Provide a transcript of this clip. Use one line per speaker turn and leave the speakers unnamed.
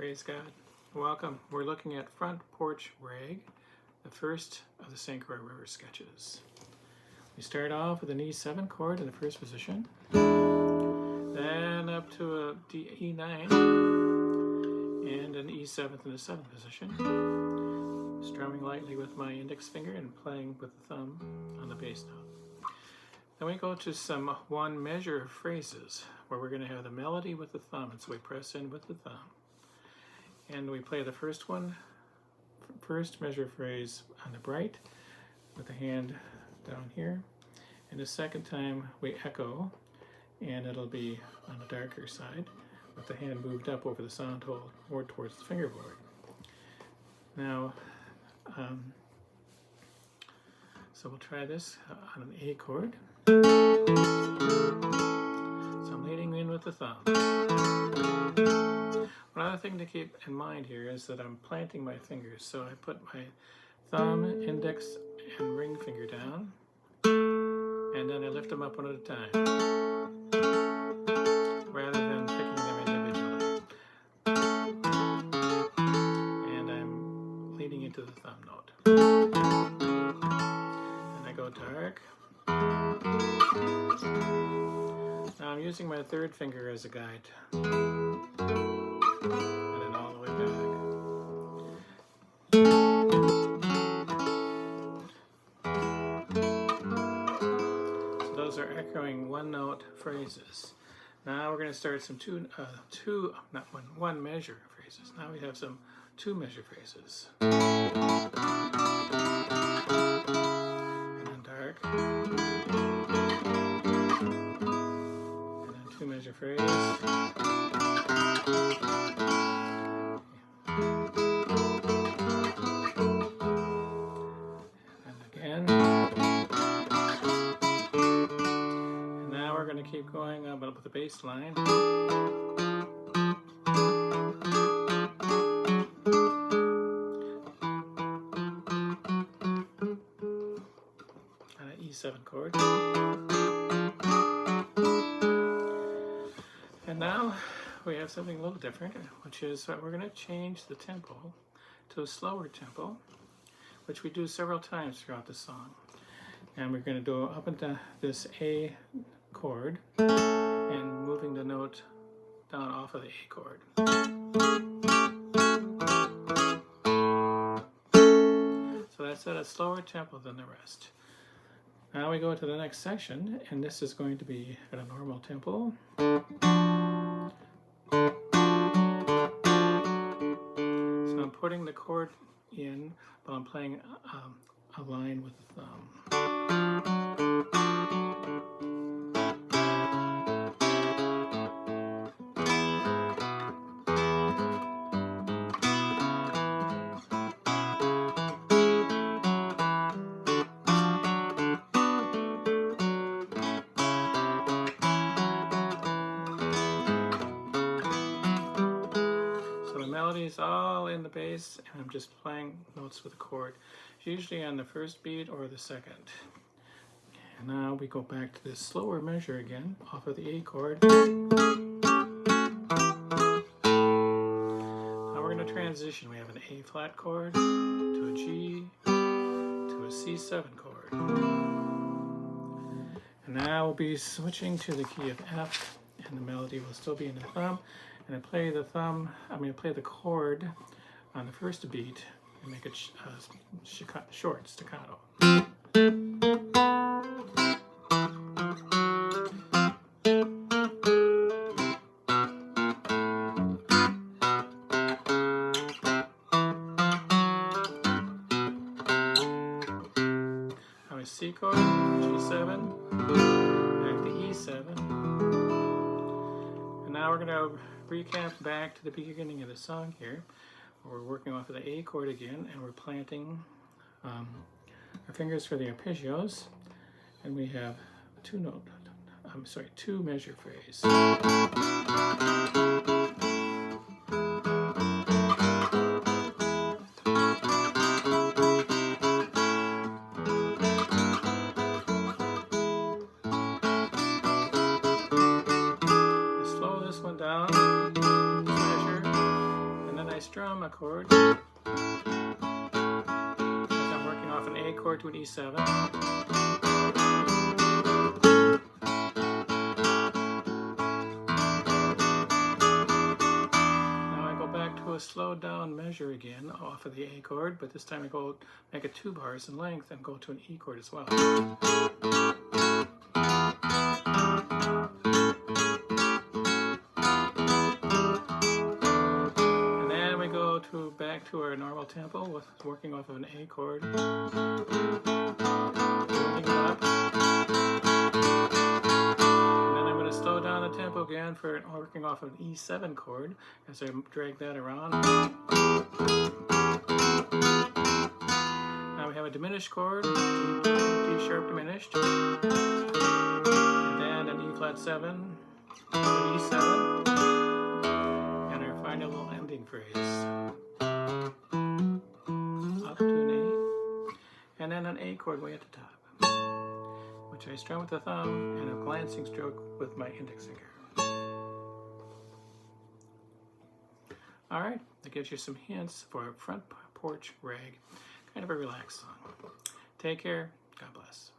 Praise God. Welcome. We're looking at Front Porch Rag, the first of the St. Croix River sketches. We start off with an E7 chord in the first position, then up to a E9 and an E7 in the 7th position, strumming lightly with my index finger and playing with the thumb on the bass note. Then we go to some one measure phrases where we're going to have the melody with the thumb, and so we press in with the thumb. And we play the first measure phrase on the bright with the hand down here. And the second time we echo, and it'll be on the darker side with the hand moved up over the sound hole more towards the fingerboard. Now, so we'll try this on an A chord. So I'm leading in with the thumb. One other thing to keep in mind here is that I'm planting my fingers. So I put my thumb, index, and ring finger down, and then I lift them up one at a time, rather than picking them individually. And I'm leading into the thumb note. And I go dark. Now I'm using my third finger as a guide. And then all the way back. So those are echoing one note phrases. Now we're going to start some one measure phrases. Now we have some two measure phrases. And then dark. And then two measure phrase. Keep going up with the bass line. And an E7 chord. And now we have something a little different, which is that we're going to change the tempo to a slower tempo, which we do several times throughout the song. And we're going to go up and down this A chord and moving the note down off of the A chord. So that's at a slower tempo than the rest. Now we go to the next section, and this is going to be at a normal tempo. So I'm putting the chord in, but I'm playing a line with the thumb. Melodies all in the bass, and I'm just playing notes with a chord, usually on the first beat or the second. And now we go back to this slower measure again, off of the A chord. Now we're going to transition. We have an A flat chord to a G to a C7 chord. And now we'll be switching to the key of F, and the melody will still be in the thumb. And I play the chord on the first beat and make it short staccato. Now a C chord, G7, back to E7. And now we're going to recap back to the beginning of the song here. We're working off of the A chord again, and we're planting our fingers for the arpeggios, and we have two measure phrase. I slow this one down, measure, and strum a chord. As I'm working off an A chord to an E7. Now I go back to a slowed down measure again off of the A chord, but this time I go make it 2 bars in length and go to an E chord as well. Back to our normal tempo with working off of an A chord, building up, and then I'm going to slow down the tempo again for working off of an E7 chord as I drag that around. Now we have a diminished chord, D sharp diminished, and then an E flat 7, an E7, and our final ending phrase. Up to an A, and then an A chord way at the top, which I strum with the thumb and a glancing stroke with my index finger. Alright, that gives you some hints for a front porch rag, kind of a relaxed song. Take care, God bless.